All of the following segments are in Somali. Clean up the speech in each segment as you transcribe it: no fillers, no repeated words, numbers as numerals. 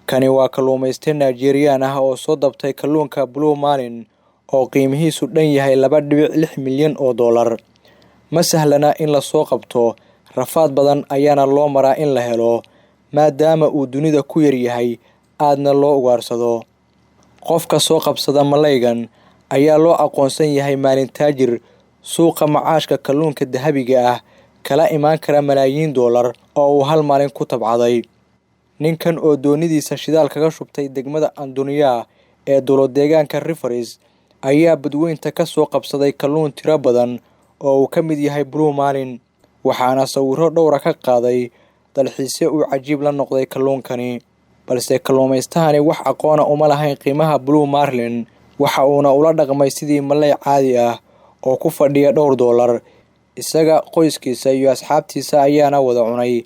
Kani waa Kaluumaysato Nigerian ah oo soo dabtay kalluunka Blue Marlin oo qiimihiisu dhanyahay 2.6 milyan oo dollar. Ma sahlana in la soo qabto, rafaad badan ayaana loo maraa in la helo, maadaama uu dunida ku yar yahay aadna loo ugaarsado. Qofka soo qabsada malaygan ayaa loo aqoonsan yahay maalin taajir. Suuqa macaashka kalluunka dahabiga ah kala imaan kara malaayiin dollar oo uu hal maalin ku tabcaday. Ninkan oo doonidiisa shidaal kaga shubtay degmada Dhanyahay ee dowlad-deegaanka Rivers ayaa badweynta ka soo qabsaday kalluun tiro badan oo uu ka mid yahay Blue Marlin, waxaana sawirro dhowr ah ka qaaday dalxiisyo uu cajiib la noqday kalluunkani. Balse kalluumaystahani wax aqoon uma lahayn qiimaha Blue Marlin, waxa uuna ula dhaqmay sidii malay caadi ah oo ku fadhiya $2. Isaga, qoyskiisa iyo asxaabtiisa ayaana wada cunay.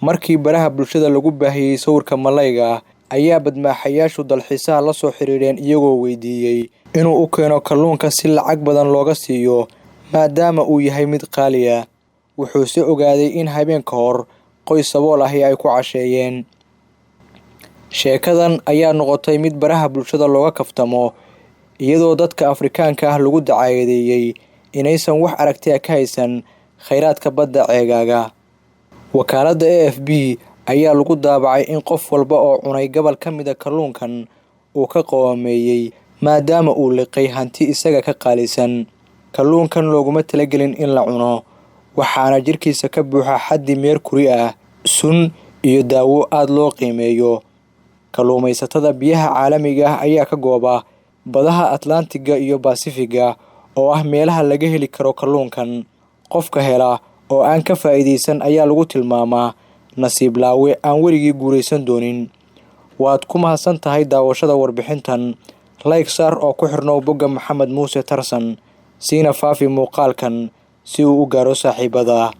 Markii baraha bulshada lagu baahiyay sawirka malayga ayaa badmaaxayaashu dalxiisaha la soo xiriireen iyagoo weydiiyay inuu u keeno kalluunka si lacag badan looga siiyo maadaama uu yahay mid qaali ah. Wuxuu se ogaaday in habeen ka hor qoys sabool ahi ay ku casheeyeen. Sheekadan ayaa noqotay mid baraha bulshada looga kaftamo, iyadoo dadka Afrikaanka ah lagu dacaayadeeyay inaysan wax aragti ah ka haysan kheyraadka badda ceegaaga. Wakaaladda AFP ayaa lagu daabacay in qof walba oo cunay gobol ka mid ah kalluunkan uu ka qoomeeyay maadaama uu liqay hanti isaga ka qaalisan. Kalluunkan looguma talagelin in la cuno, waxaana jirkiisa ka buuxa xaddi mercury ah, sun iyo daawo aad loo qiimeeyo. Kaluumaysatada biyaha caalamiga ah ayaa ka gooba badaha Atlantiga iyo Pacifiga oo ah meelaha laga heli karo kalluunkan. Qofka hela oo aan ka faa'iideysan ayaa lagu tilmaamaa nasiib laawe aan weligii guureysan doonin. Waad ku mahadsan tahay daawashada warbixintan. Like saar oo ku xirnow bogga Maxamed Muuse Tarsan, siina faafi muuqaalkan si uu u gaaro saaxiibada.